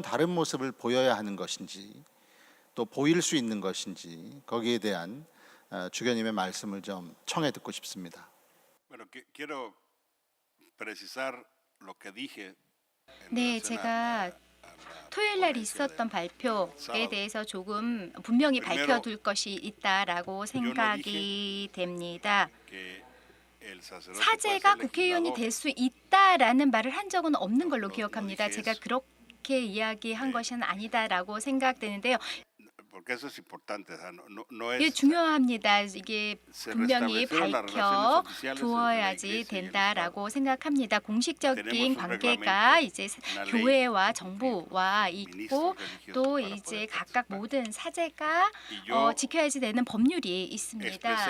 다른 모습을 보여야 하는 것인지 또 보일 수 있는 것인지 거기에 대한 주교님의 말씀을 좀 청해 듣고 싶습니다. 네, 제가 토요일 날 있었던 발표에 대해서 조금 분명히 밝혀둘 것이 있다라고 생각이 됩니다. 사제가 국회의원이 될 수 있다라는 말을 한 적은 없는 걸로 기억합니다. 제가 그렇게 이야기한 것은 아니다라고 생각되는데요. 이게 중요합니다. 이게 분명히 밝혀 두어야지 된다라고 생각합니다. 공식적인 관계가 이제 교회와 정부와 있고 또 이제 각각 모든 사제가 지켜야지 되는 법률이 있습니다.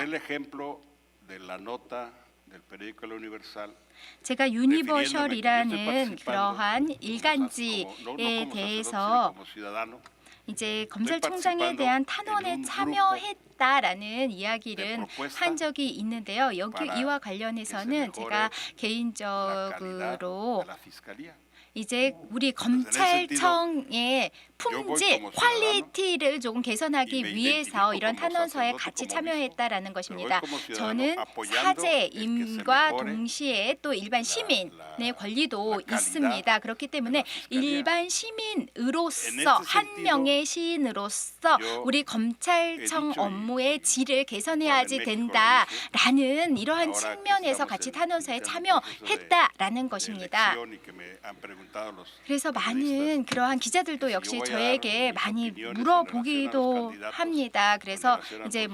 제가 유니버셜이라는 그러한 일간지에 대해서 이제 검찰총장에 대한 탄원에 참여했다라는 이야기를 한 적이 있는데요. 이와 관련해서는 제가 개인적으로 이제 우리 검찰청의 품질, 퀄리티를 조금 개선하기 위해서 이런 탄원서에 같이 참여했다라는 것입니다. 저는 사제임과 동시에 또 일반 시민의 권리도 있습니다. 그렇기 때문에 일반 시민으로서 한 명의 시인으로서 우리 검찰청 업무의 질을 개선해야지 된다라는 이러한 측면에서 같이 탄원서에 참여했다라는 것입니다. 그래서 많은 그러한 기자들도 역시 저에게 많이 물어보기도 합니다. 그래서 이제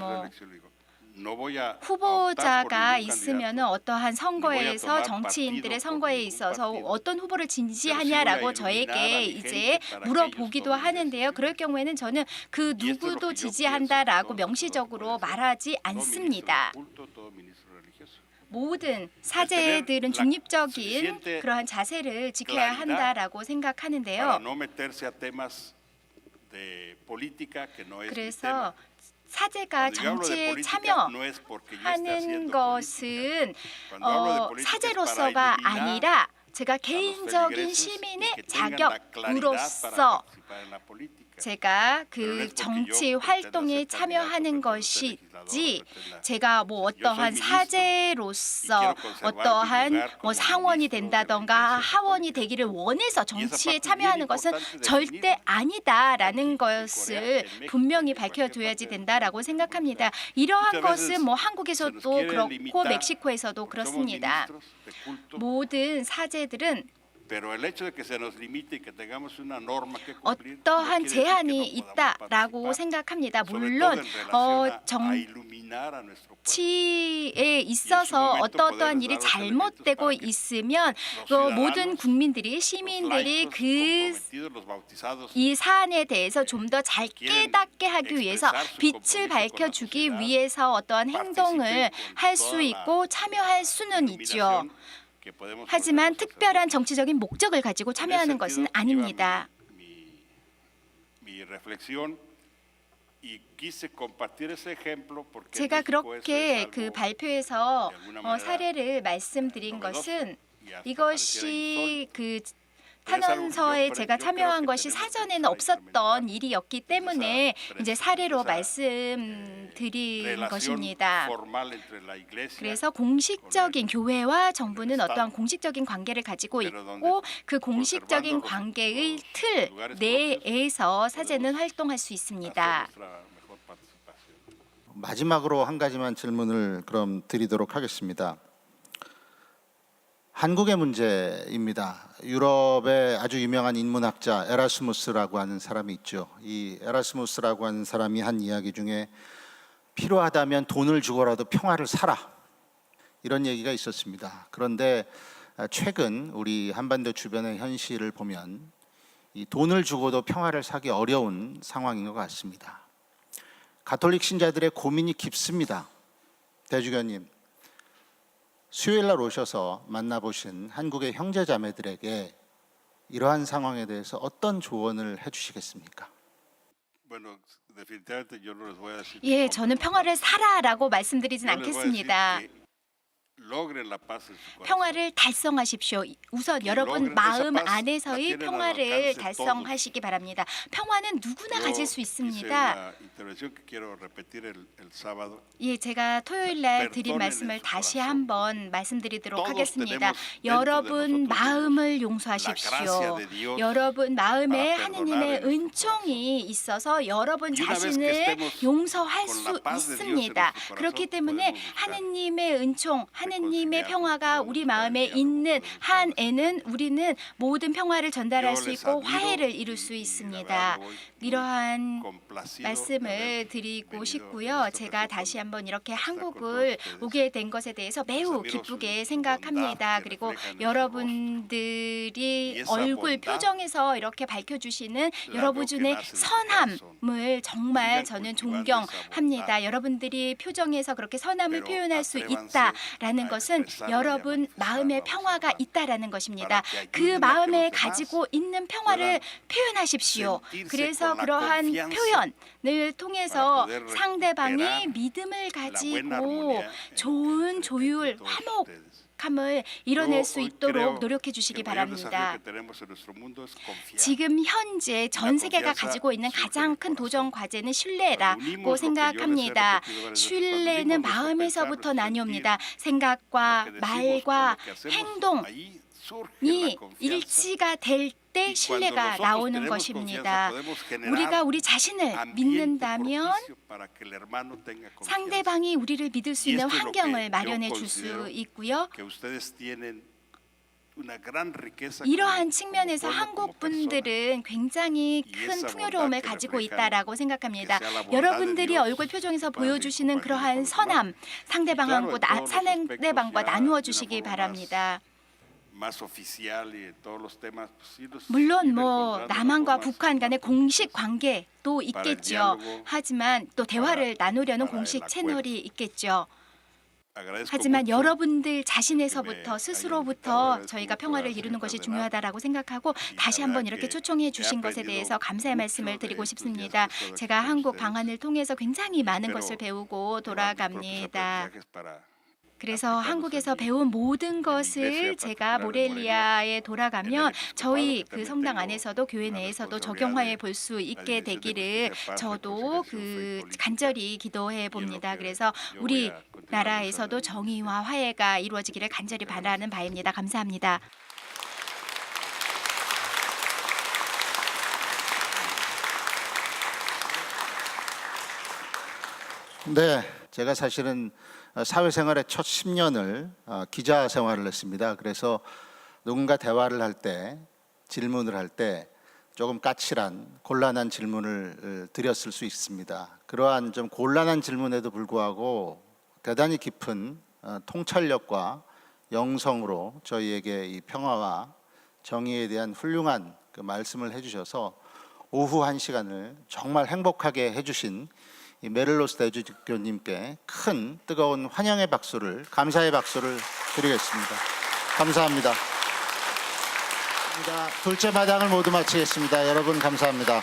no voy a optar por 후보자가 ningún 있으면 candidato. 어떠한 선거에서 정치인들의 선거에 있어서 어떤 후보를 지지하냐라고 저에게 이제 물어보기도 하는데요. 그럴 경우에는 저는 그 누구도 지지한다라고 명시적으로 말하지 Todo ministro 않습니다. de culto, todo ministro religioso. 모든 사제들은 중립적인 그러한 자세를 지켜야 한다라고 Para 생각하는데요. no meterse a temas de política que no es mi 그래서 tema. 사제가 Cuando yo hablo de 정치에 política, no es porque yo esté 참여하는 haciendo 것은 Cuando hablo de política es 사제로서가 para iluminar 아니라 제가 a los 개인적인 feligreses 시민의 y que tengan la claridad 자격으로서 para participar en la política. 제가 Pero no 그 es porque 정치 yo 활동에 pretenda ser 참여하는 candidato, pretenda ser 것이지 legislador, 제가 뭐 어떠한 ministro 사제로서 y quiero conservar 어떠한 mi lugar 뭐 como 상원이 ministro de la 된다던가 Iglesia 하원이 Católica. 되기를 원해서 Y esa 정치에 parte es 참여하는 bien 것은 importante 절대 definir. 아니다라는 Aquí, en 것을 Corea, en México, 분명히 en cualquier 밝혀둬야지 parte del 된다라고 mundo. 생각합니다. 이러한 Muchas 것은 veces 뭐 se nos 한국에서도 quiere 그렇고 limitar 멕시코에서도 porque somos 그렇습니다. ministros de culto. 모든 사제들은 Pero el hecho de que se nos limite y que tengamos una norma que cumplir no 어떠한 quiere decir que 제한이 no podamos 있다라고 participar. 생각합니다. Sobre 물론 todo en relación a 정 iluminar a nuestro pueblo. 정치에 있어서 어떠한 일이 잘못되고 있으면 그 모든 국민들이 시민들이 그 이 사안에 대해서 좀 더 잘 깨닫게 하기 위해서 빛을 밝혀주기 위해서 어떠한 행동을 할 수 있고 참여할 수는 있죠. 하지만 특별한 정치적인 목적을 가지고 참여하는 것은 아닙니다. 제가 그렇게 그 발표에서 사례를 말씀드린 것은 이것이 그 탄원서에 제가 참여한 것이 사전에는 없었던 일이었기 때문에 이제 사례로 말씀드린 것입니다. 그래서 공식적인 교회와 정부는 어떠한 공식적인 관계를 가지고 있고 그 공식적인 관계의 틀 내에서 사제는 활동할 수 있습니다. 마지막으로 한 가지만 질문을 그럼 드리도록 하겠습니다. 한국의 문제입니다. 유럽의 아주 유명한 인문학자 에라스무스라고 하는 사람이 있죠. 이 에라스무스라고 하는 사람이 한 이야기 중에 필요하다면 돈을 주고라도 평화를 사라, 이런 얘기가 있었습니다. 그런데 최근 우리 한반도 주변의 현실을 보면 이 돈을 주고도 평화를 사기 어려운 상황인 것 같습니다. 가톨릭 신자들의 고민이 깊습니다. 대주교님, 수요일 날 오셔서 만나보신 한국의 형제자매들에게 이러한 상황에 대해서 어떤 조언을 해주시겠습니까? 예, 저는 평화를 사라라고 말씀드리진 않겠습니다. 평화를 달성하십시오. 우선 여러분 마음 안에서의 평화를 달성하시기 바랍니다. 평화는 누구나 가질 수 있습니다. 예, 제가 토요일 날 드린 말씀을 다시 한번 말씀드리도록 하겠습니다. 여러분 마음을 용서하십시오. 여러분 마음에 하느님의 은총이 있어서 여러분 자신을 용서할 수 있습니다. 그렇기 때문에 하느님의 은총, 하느님의 평화가 우리 마음에 있는 한에는 우리는 모든 평화를 전달할 수 있고 화해를 이룰 수 있습니다. 이러한 말씀을 드리고 싶고요. 제가 다시 한번 이렇게 한국을 오게 된 것에 대해서 매우 기쁘게 생각합니다. 그리고 여러분들이 얼굴 표정에서 이렇게 밝혀주시는 여러분의 선함을 정말 저는 존경합니다. 여러분들이 표정에서 그렇게 선함을 표현할 수 있다라는 것은 여러분 마음의 평화가 있다라는 것입니다. 그 마음에 가지고 있는 평화를 표현하십시오. 그래서 그러한 표현을 통해서 상대방이 믿음을 가지고 좋은 조율, 화목함을 이뤄낼 수 있도록 노력해 주시기 바랍니다. 지금 현재 전 세계가 가지고 있는 가장 큰 도전 과제는 신뢰라고 생각합니다. 신뢰는 마음에서부터 나뉩니다. 생각과 말과 행동이 일치가 될 때 신뢰가 나오는 것입니다. 우리가 우리 자신을 믿는다면 상대방이 우리를 믿을 수 있는 환경을 마련해 줄 수 있고요. una gran riqueza. 이러한 como 측면에서 pueblo, como 한국 persona. 분들은 굉장히 큰 풍요로움을 가지고 있다라고 생각합니다. 여러분들이 얼굴 표정에서 보여주시는 그러한 선함, 상대방과 나누어 주시기 바랍니다. Más oficial y todos los temas, sí los 물론 ir 뭐 encontrando 남한과 formas 북한 간의 공식 관계도 있겠죠. diálogo, 하지만 또 대화를 나누려는 para 공식 el 채널이 있겠죠. agradezco 하지만 mucho 여러분들 자신에서부터 네, 스스로부터 알겠습니다. 저희가 평화를 이루는 것이 중요하다라고 생각하고 다시 한번 이렇게 초청해 주신 것에 대해서 감사의 말씀을 드리고 싶습니다. 제가 한국 방한을 통해서 굉장히 많은 것을 배우고 돌아갑니다. 그래서 한국에서 배운 모든 것을 제가 모렐리아에 돌아가면 저희 그 성당 안에서도 교회 내에서도 적용화해 볼 수 있게 되기를 저도 그 간절히 기도해 봅니다. 그래서 우리 나라에서도 정의와 화해가 이루어지기를 간절히 바라는 바입니다. 감사합니다. 네, 제가 사실은 사회생활의 첫 10년을 기자 생활을 했습니다. 그래서 누군가 대화를 할 때, 질문을 할 때 조금 까칠한 곤란한 질문을 드렸을 수 있습니다. 그러한 좀 곤란한 질문에도 불구하고 대단히 깊은 통찰력과 영성으로 저희에게 이 평화와 정의에 대한 훌륭한 그 말씀을 해주셔서 오후 1시간을 정말 행복하게 해주신 이 메를로스 대주교님께 큰 뜨거운 환영의 박수를, 감사의 박수를 드리겠습니다. 감사합니다. 둘째 마당을 모두 마치겠습니다. 여러분 감사합니다.